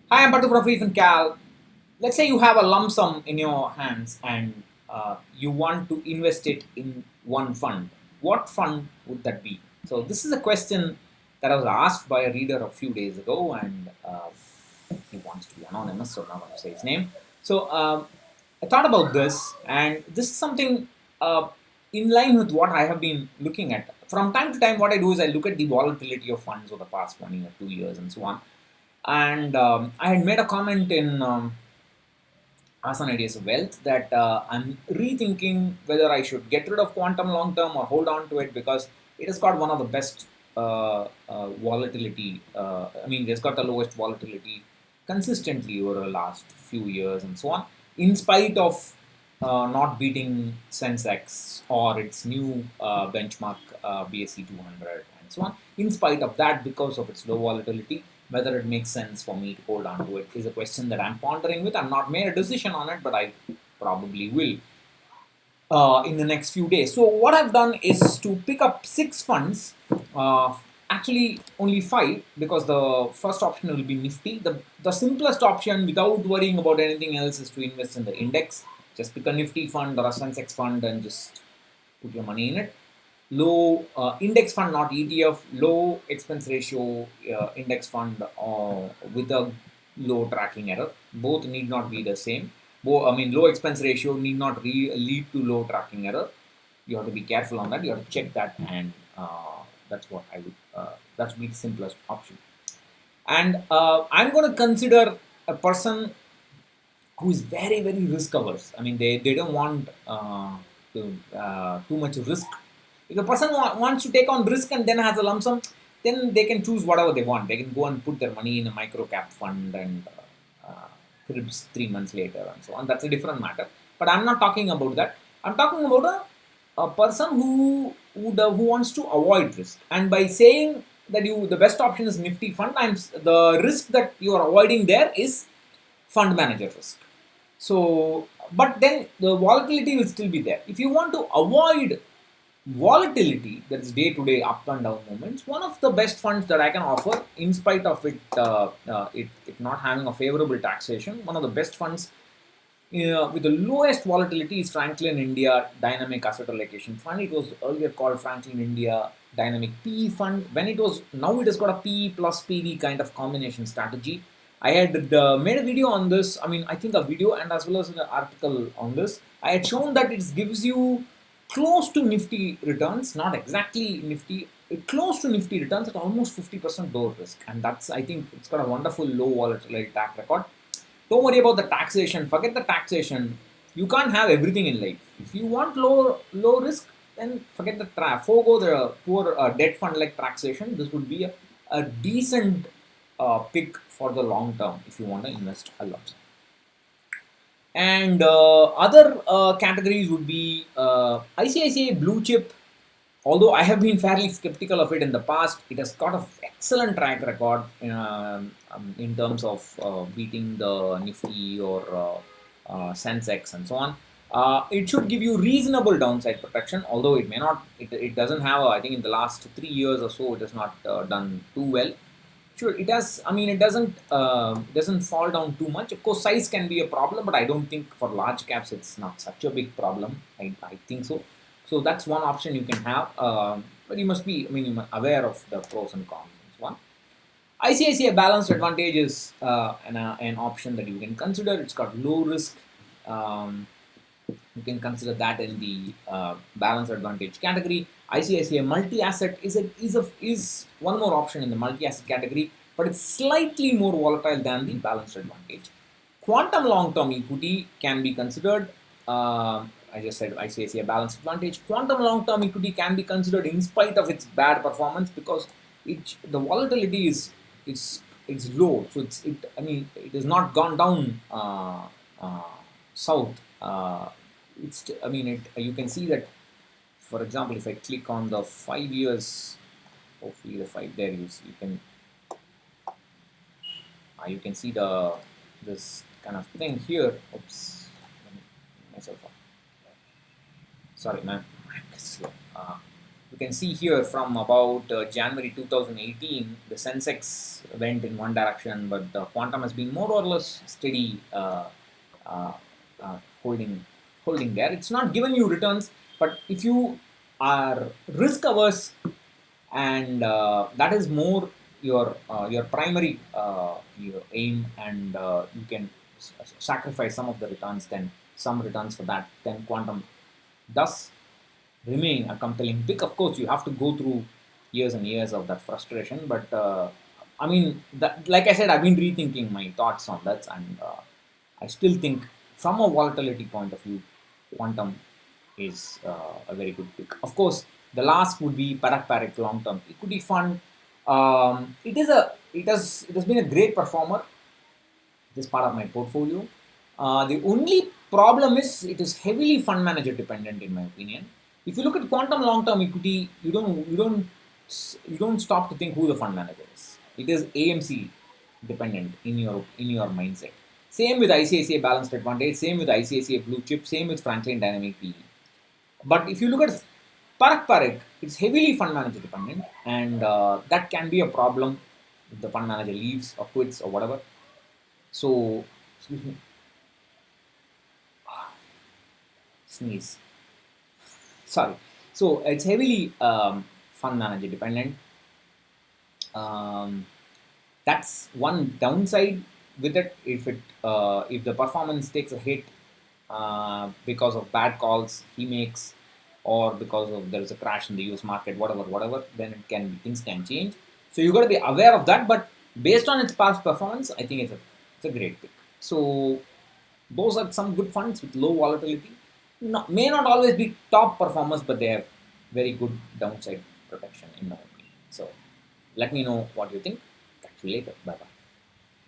Hi, I'm Patu from freefincal. Let's say you have a lump sum in your hands and you want to invest it in one fund. What fund would that be? So this is a question that I was asked by a reader a few days ago, and he wants to be anonymous, so I'm not going to say his name. So I thought about this, and this is something uh, in line with what I have been looking at. From time to time, what I do is I look at the volatility of funds over the past 1 year, 2 years, and so on. And I had made a comment in Asan Ideas of Wealth that I'm rethinking whether I should get rid of quantum long term or hold on to it because it has got one of the best volatility. I mean, it's got the lowest volatility consistently over the last few years and so on, in spite of not beating Sensex or its new benchmark BSE 200 and so on. In spite of that, because of its low volatility, whether it makes sense for me to hold on to it is a question that I'm pondering with. I'm not made a decision on it, but I probably will in the next few days. So what I've done is to pick up 6 funds. Actually, only 5 because the first option will be Nifty. The simplest option without worrying about anything else is to invest in the index. Just pick a Nifty fund or a Sensex fund and just put your money in it. Low index fund, not ETF, low expense ratio index fund with a low tracking error. Both need not be the same. I mean, low expense ratio need not lead to low tracking error. You have to be careful on that. You have to check that, and that's what I would. That's be the simplest option. And I'm going to consider a person who is very very risk averse. I mean, they don't want too much risk. If a person wants to take on risk and then has a lump sum, then they can choose whatever they want. They can go and put their money in a micro cap fund and cribs 3 months later and so on. That's a different matter. But I'm not talking about that. I'm talking about a person who wants to avoid risk. And by saying that the best option is Nifty fund, the risk that you are avoiding there is fund manager risk. So, but then the volatility will still be there. If you want to avoid volatility, that is day to day up and down movements, one of the best funds that I can offer, in spite of it not having a favorable taxation, one of the best funds with the lowest volatility is Franklin India Dynamic Asset Allocation Fund. It was earlier called Franklin India Dynamic PE Fund. When it was now it has got a PE plus PV kind of combination strategy. I had made a video on this. I mean, I think a video and as well as an article on this. I had shown that it gives you close to Nifty returns, not exactly Nifty, close to Nifty returns at almost 50% low risk, and that's I think it's got a wonderful low volatility track record. Don't worry about the taxation. Forget the taxation. You can't have everything in life. If you want low risk, then forget the forgo the poor debt fund like taxation. This would be a decent pick for the long term if you want to invest a lot. And other categories would be ICICI Blue Chip. Although I have been fairly skeptical of it in the past, it has got an excellent track record in terms of beating the Nifty or Sensex and so on. It should give you reasonable downside protection, although it may not. It doesn't have. I think in the last 3 years or so, it has not done too well. Sure, it has. I mean, it doesn't fall down too much. Of course, size can be a problem, but I don't think for large caps it's not such a big problem. I think so. So that's one option you can have. But you must be, I mean, aware of the pros and cons. That's one. ICICI Balanced Advantage is an option that you can consider. It's got low risk. Um, you can consider that in the balance advantage category. ICICI multi-asset is one more option in the multi-asset category, but it's slightly more volatile than the balanced advantage. Quantum long-term equity can be considered. I just said ICICI balanced advantage. Quantum long-term equity can be considered in spite of its bad performance because the volatility is low. So I mean it has not gone down uh, south. I mean, you can see that, for example, if I click on the 5 years, hopefully the five there, you can you can see this kind of thing here. Oops, let me myself up. Sorry, man. You can see here from about January 2018, the Sensex went in one direction, but the quantum has been more or less steady, uh, holding there. It's not given you returns, but if you are risk averse, and that is more your primary your aim, and you can sacrifice some of the returns, then some returns for that, then quantum does remain a compelling pick. Of course, you have to go through years and years of that frustration, but I mean, that, like I said, I've been rethinking my thoughts on that, and I still think, from a volatility point of view, quantum is a very good pick. Of course, the last would be Parak Parak Long Term Equity Fund. It has been a great performer, this part of my portfolio. The only problem is it is heavily fund manager dependent, in my opinion. If you look at quantum long term equity, you don't stop to think who the fund manager is. It is AMC dependent in your mindset. Same with ICICI Balanced Advantage. Same with ICICI Blue Chip. Same with Franklin Dynamic PE. But if you look at Parak Parak, it's heavily fund manager dependent, and that can be a problem if the fund manager leaves or quits or whatever. So, excuse me, sneeze. Sorry. So it's heavily fund manager dependent. Um, that's one downside with it. If the performance takes a hit because of bad calls he makes, or because of there is a crash in the US market, whatever, then things can change. So you got to be aware of that. But based on its past performance, I think it's a great pick. So those are some good funds with low volatility. May not always be top performers, but they have very good downside protection, in my opinion. So let me know what you think. Catch you later. Bye bye.